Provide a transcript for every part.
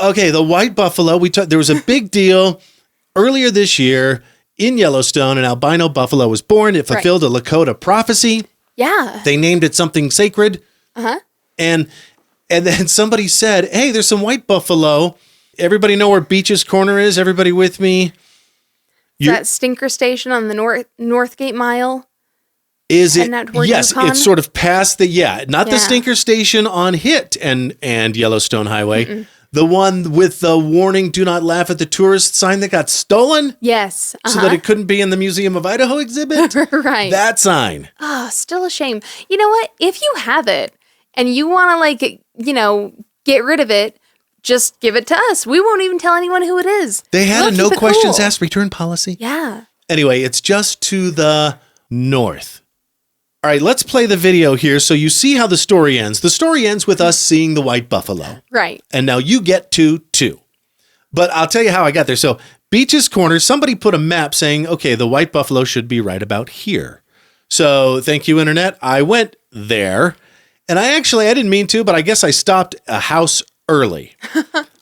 Okay, the white buffalo. There was a big deal earlier this year in Yellowstone. An albino buffalo was born. It fulfilled a Lakota prophecy. Yeah. They named it something sacred. Uh-huh. And then somebody said, hey, there's some white buffalo. Everybody know where Beach's Corner is? Everybody with me? That stinker station on the Northgate Mile? Is it? Yes, Yukon? it's sort of past the, the stinker station on Hit and Yellowstone Highway. Mm-mm. The one with the warning, do not laugh at the tourist sign that got stolen? Yes. So that it couldn't be in the Museum of Idaho exhibit? Right. That sign. Oh, still a shame. You know what? If you have it and you want to, get rid of it, just give it to us. We won't even tell anyone who it is. They had a no questions asked return policy. Yeah. Anyway, it's just to the north. All right, let's play the video here so you see how the story ends. The story ends with us seeing the white buffalo. Right. And now you get to too. But I'll tell you how I got there. So Beach's Corner, somebody put a map saying, okay, the white buffalo should be right about here. So thank you, Internet. I went there. And I didn't mean to, but I guess I stopped a house early,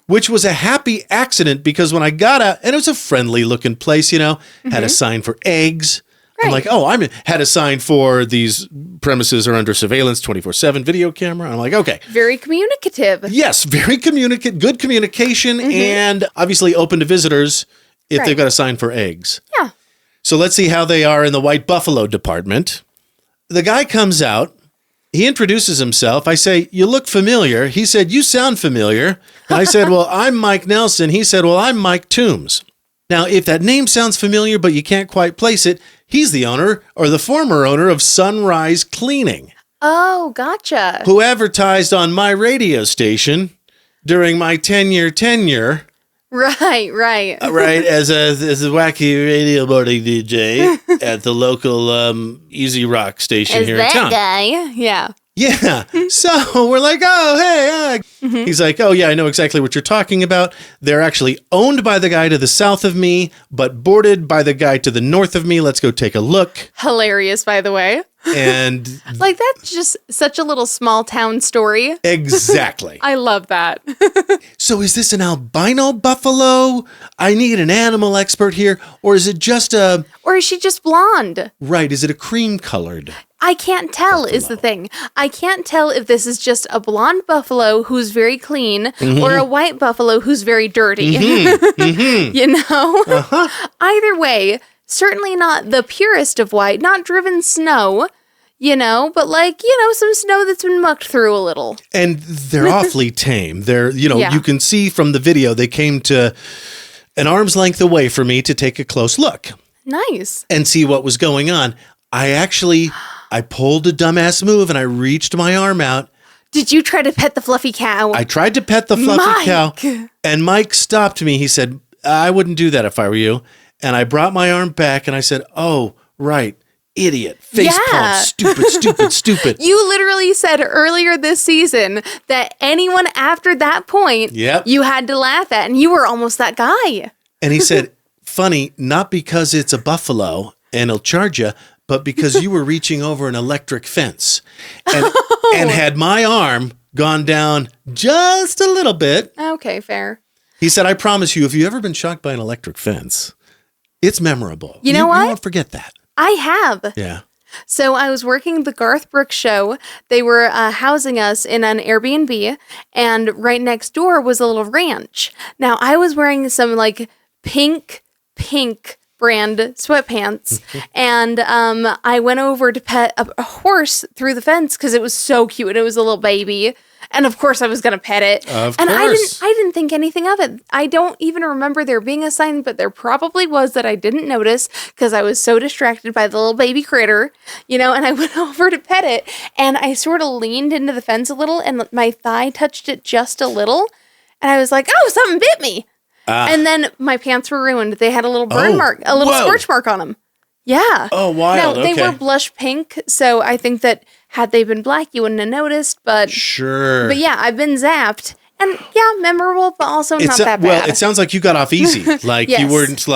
which was a happy accident because when I got out, and it was a friendly looking place, had a sign for eggs. Right. I'm like, had a sign for these premises are under surveillance, 24/7 video camera. I'm like, okay. Very communicative. Yes, very good communication, and obviously open to visitors if they've got a sign for eggs. Yeah. So let's see how they are in the white buffalo department. The guy comes out. He introduces himself. I say, you look familiar. He said, you sound familiar. And I said, well, I'm Mike Nelson. He said, well, I'm Mike Toombs. Now, if that name sounds familiar, but you can't quite place it, he's the owner or the former owner of Sunrise Cleaning. Oh, gotcha. Who advertised on my radio station during my 10-year tenure. Right. Right, as a wacky radio morning DJ at the local Easy Rock station here in town. That guy, yeah. Yeah. So we're like, oh, hey. He's like, oh, yeah, I know exactly what you're talking about. They're actually owned by the guy to the south of me, but boarded by the guy to the north of me. Let's go take a look. Hilarious, by the way. And that's just such a little small town story. Exactly. I love that. So is this an albino buffalo? I need an animal expert here. Or is it just or is she just blonde? Right. Is it a cream colored? I can't tell is the thing. I can't tell if this is just a blonde buffalo who's very clean or a white buffalo who's very dirty. Either way, certainly not the purest of white, not driven snow, but some snow that's been mucked through a little. And they're awfully tame. They're, you can see from the video, they came to an arm's length away for me to take a close look. Nice. And see what was going on. I pulled a dumbass move and I reached my arm out. Did you try to pet the fluffy cow? I tried to pet the fluffy cow. And Mike stopped me. He said, I wouldn't do that if I were you. And I brought my arm back and I said, oh, right. Idiot. Facepalm. Stupid. You literally said earlier this season that anyone after that point you had to laugh at. And you were almost that guy. And he said, funny, not because it's a buffalo and he'll charge you, but because you were reaching over an electric fence. And had my arm gone down just a little bit. Okay, fair. He said, I promise you, if you've ever been shocked by an electric fence, it's memorable. You know what? You won't forget that. I have. Yeah. So I was working the Garth Brooks show. They were housing us in an Airbnb, and right next door was a little ranch. Now, I was wearing some pink brand sweatpants, and I went over to pet a horse through the fence because it was so cute. It was a little baby, and of course I was gonna pet it. Of and course. I didn't think anything of it. I don't even remember there being a sign, but there probably was that I didn't notice because I was so distracted by the little baby critter, and I went over to pet it, and I sort of leaned into the fence a little, and my thigh touched it just a little, and I was like, oh, something bit me. And then my pants were ruined. They had a little burn mark, a little scorch mark on them. Yeah. Oh, wild. Now, they were blush pink, so I think that had they been black, you wouldn't have noticed. But sure. But yeah, I've been zapped. And yeah, memorable, but also not that bad. Well, it sounds like you got off easy. Yes. You weren't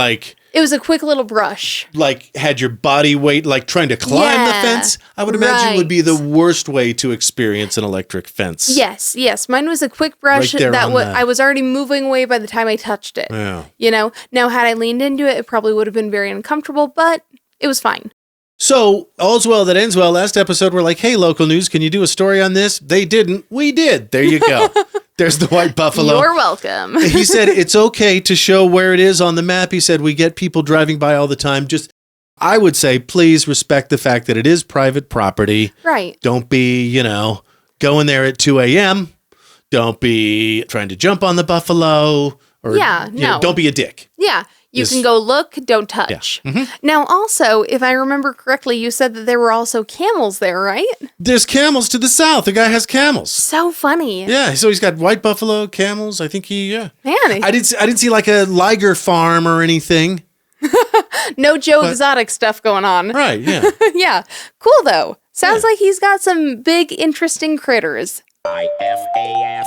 It was a quick little brush. Like had your body weight like trying to climb the fence, I would imagine would be the worst way to experience an electric fence. Yes. Mine was a quick brush Right there that on that. I was already moving away by the time I touched it. Yeah. You know, now had I leaned into it, it probably would have been very uncomfortable, but it was fine. So, all's well that ends well. Last episode, we're like, hey, local news, can you do a story on this? They didn't. We did. There you go. There's the white buffalo. You're welcome. He said it's okay to show where it is on the map. He said we get people driving by all the time. Just, I would say, please respect the fact that it is private property. Right. Don't be, going there at 2 a.m. Don't be trying to jump on the buffalo. Or, don't be a dick. Yeah. You can go look, don't touch. Yeah. Mm-hmm. Now, also, if I remember correctly, you said that there were also camels there, right? There's camels to the south. The guy has camels. So funny. Yeah, so he's got white buffalo, camels. I think Man. I didn't see like a liger farm or anything. No Joe Exotic stuff going on. Right, yeah. Yeah. Cool, though. Sounds like he's got some big, interesting critters. IFAF.